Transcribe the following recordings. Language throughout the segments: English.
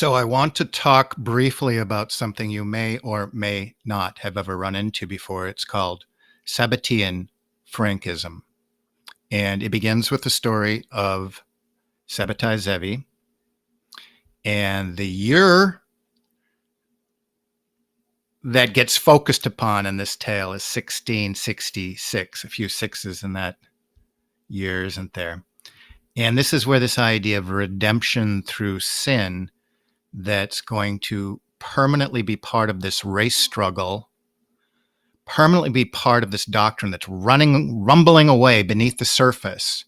So, I want to talk briefly about something you may or may not have ever run into before. It's called Sabbatean Frankism. And it begins with the story of Sabbatai Zevi. And the year that gets focused upon in this tale is 1666. A few sixes in that year, isn't there? And this is where this idea of redemption through sin that's going to permanently be part of this race struggle, permanently be part of this doctrine that's rumbling away beneath the surface,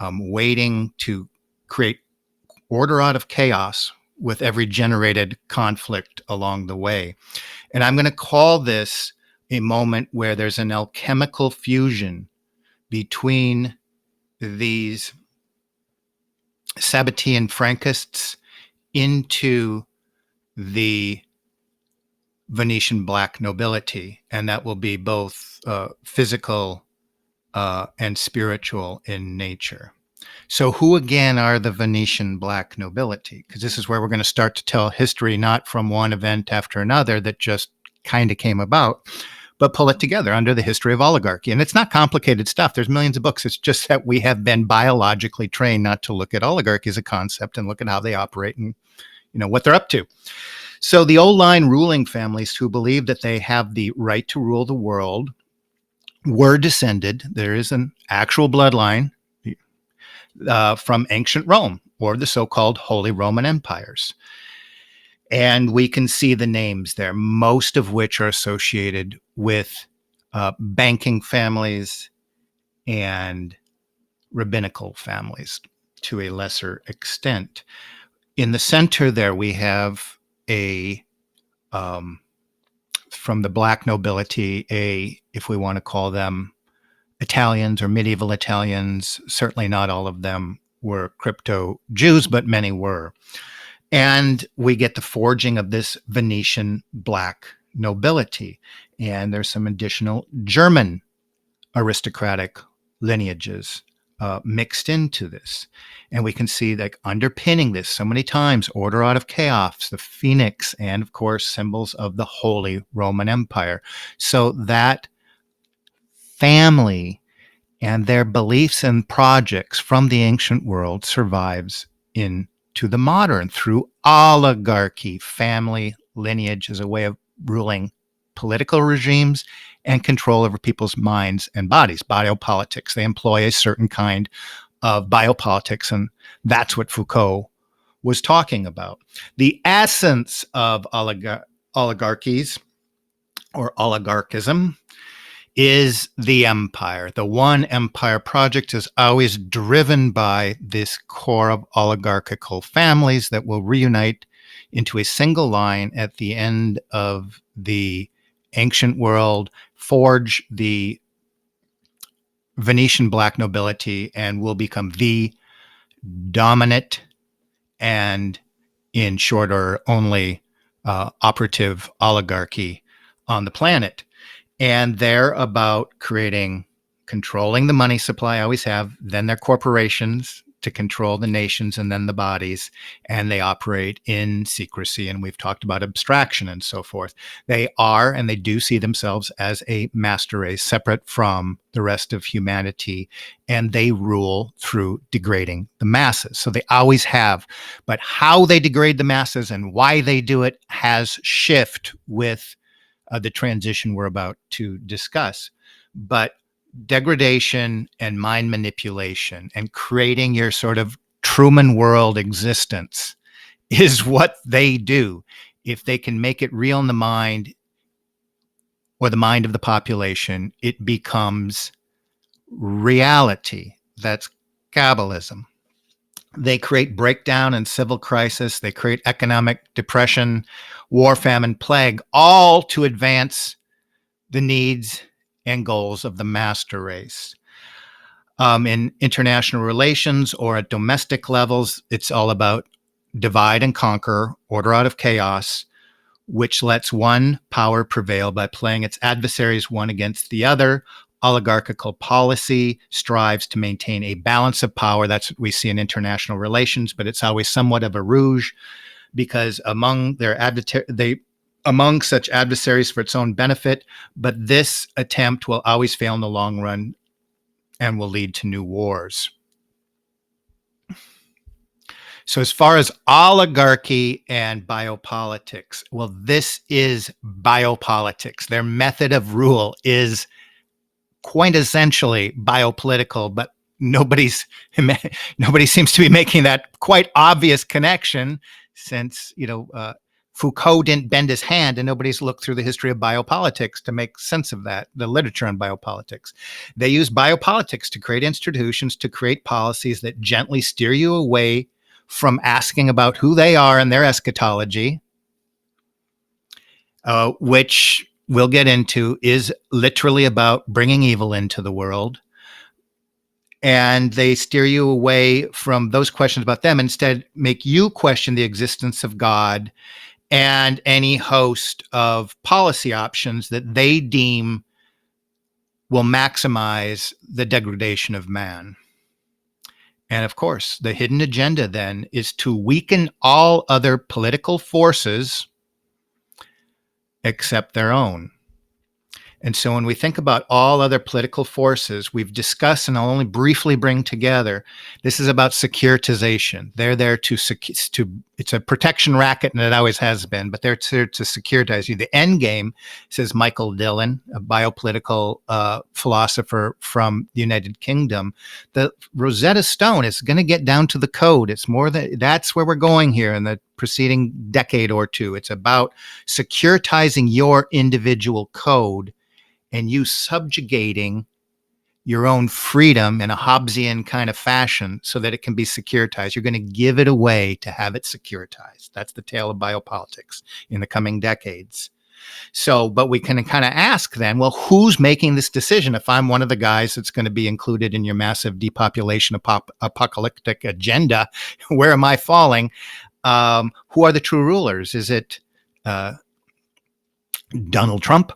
waiting to create order out of chaos with every generated conflict along the way. And I'm going to call this a moment where there's an alchemical fusion between these Sabbatean Frankists into the Venetian black nobility, and that will be both physical and spiritual in nature. So who again are the Venetian black nobility? Because this is where we're going to start to tell history, not from one event after another that just kind of came about, but pull it together under the history of oligarchy. And it's not complicated stuff. There's millions of books. It's just that we have been biologically trained not to look at oligarchy as a concept and look at how they operate and what they're up to. So the old line ruling families who believe that they have the right to rule the world were descended. There is an actual bloodline from ancient Rome, or the so-called Holy Roman Empires. And we can see the names there, most of which are associated with banking families and rabbinical families to a lesser extent. In the center there, we have from the black nobility, if we want to call them Italians or medieval Italians, certainly not all of them were crypto Jews, but many were. And we get the forging of this Venetian black nobility. And there's some additional German aristocratic lineages mixed into this. And we can see that underpinning this so many times, order out of chaos, the phoenix, and of course, symbols of the Holy Roman Empire. So that family and their beliefs and projects from the ancient world survives into the modern through oligarchy. Family lineage as a way of ruling political regimes and control over people's minds and bodies. Biopolitics. They employ a certain kind of biopolitics, and that's what Foucault was talking about. The essence of oligarchies or oligarchism is the empire. The one empire project is always driven by this core of oligarchical families that will reunite into a single line at the end of the ancient world, forge the Venetian black nobility, and will become the dominant and, in short order, only operative oligarchy on the planet. And they're about controlling the money supply, always have, then their corporations to control the nations and then the bodies, and they operate in secrecy. And we've talked about abstraction and so forth. They are, and they do see themselves as a master race separate from the rest of humanity, and they rule through degrading the masses. So they always have, but how they degrade the masses and why they do it has shift with the transition we're about to discuss. But degradation and mind manipulation and creating your sort of Truman world existence is what they do. If they can make it real in the mind or the mind of the population, it becomes reality. That's Kabbalism. They create breakdown and civil crisis. They create economic depression, war, famine, plague, all to advance the needs and goals of the master race. In international relations or at domestic levels, it's all about divide and conquer, order out of chaos, which lets one power prevail by playing its adversaries one against the other. Oligarchical policy strives to maintain a balance of power. That's what we see in international relations, but it's always somewhat of a rouge. because among such adversaries for its own benefit, but this attempt will always fail in the long run and will lead to new wars. So as far as oligarchy and biopolitics, well, this is biopolitics. Their method of rule is quintessentially biopolitical, but nobody seems to be making that quite obvious connection, since Foucault didn't bend his hand, and nobody's looked through the history of biopolitics to make sense of that, the literature on biopolitics. They use biopolitics to create institutions, to create policies that gently steer you away from asking about who they are and their eschatology, which we'll get into is literally about bringing evil into the world. And they steer you away from those questions about them, instead make you question the existence of God and any host of policy options that they deem will maximize the degradation of man. And of course, the hidden agenda then is to weaken all other political forces except their own. And so when we think about all other political forces, we've discussed, and I'll only briefly bring together, this is about securitization. They're there to it's a protection racket, and it always has been, but they're there to securitize you. The end game, says Michael Dillon, a biopolitical philosopher from the United Kingdom, the Rosetta Stone is going to get down to the code. It's more that's where we're going here in the preceding decade or two. It's about securitizing your individual code and you subjugating your own freedom in a Hobbesian kind of fashion so that it can be securitized. You're going to give it away to have it securitized. That's the tale of biopolitics in the coming decades. So, but we can kind of ask then, well, who's making this decision? If I'm one of the guys that's going to be included in your massive depopulation apocalyptic agenda, where am I falling? Who are the true rulers? Is it Donald Trump?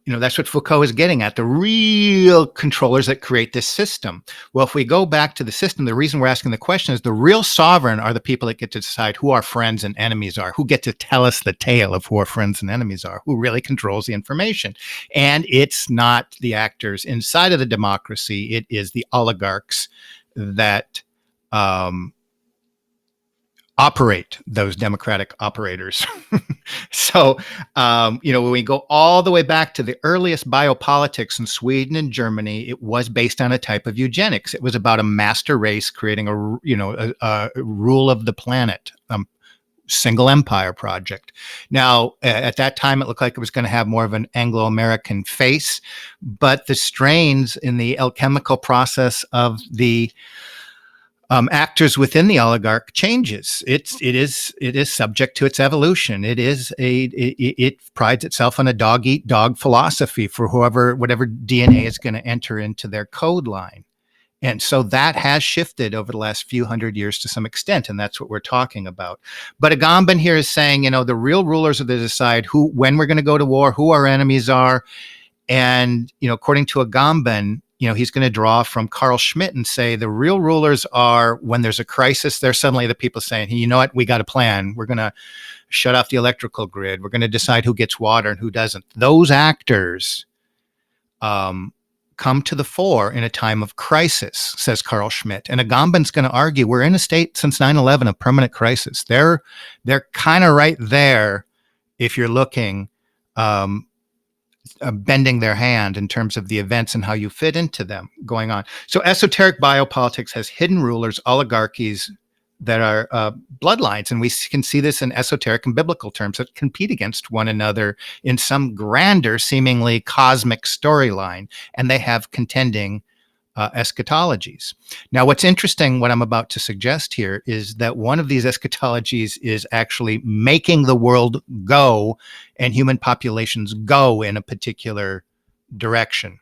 That's what Foucault is getting at, the real controllers that create this system. Well, if we go back to the system, the reason we're asking the question is the real sovereign are the people that get to decide who our friends and enemies are, who get to tell us the tale of who our friends and enemies are, who really controls the information. And it's not the actors inside of the democracy. It is the oligarchs that operate those democratic operators. So, when we go all the way back to the earliest biopolitics in Sweden and Germany, it was based on a type of eugenics. It was about a master race creating a rule of the planet, single empire project. Now, at that time, it looked like it was going to have more of an Anglo-American face, but the strains in the alchemical process of the actors within the oligarch changes. It is subject to its evolution. It prides itself on a dog eat dog philosophy for whatever DNA is going to enter into their code line. And so that has shifted over the last few hundred years to some extent, and that's what we're talking about. But Agamben here is saying, the real rulers are to decide when we're going to go to war, who our enemies are. And, according to Agamben, he's going to draw from Carl Schmitt and say the real rulers are when there's a crisis, they're suddenly the people saying, hey, you know what, we got a plan. We're going to shut off the electrical grid. We're going to decide who gets water and who doesn't. Those actors come to the fore in a time of crisis, says Carl Schmitt. And Agamben's going to argue we're in a state since 9/11 of permanent crisis. They're kind of right there if you're looking bending their hand in terms of the events and how you fit into them going on. So esoteric biopolitics has hidden rulers, oligarchies that are bloodlines. And we can see this in esoteric and biblical terms that compete against one another in some grander, seemingly cosmic storyline. And they have contending eschatologies. Now, what's interesting, what I'm about to suggest here, is that one of these eschatologies is actually making the world go and human populations go in a particular direction.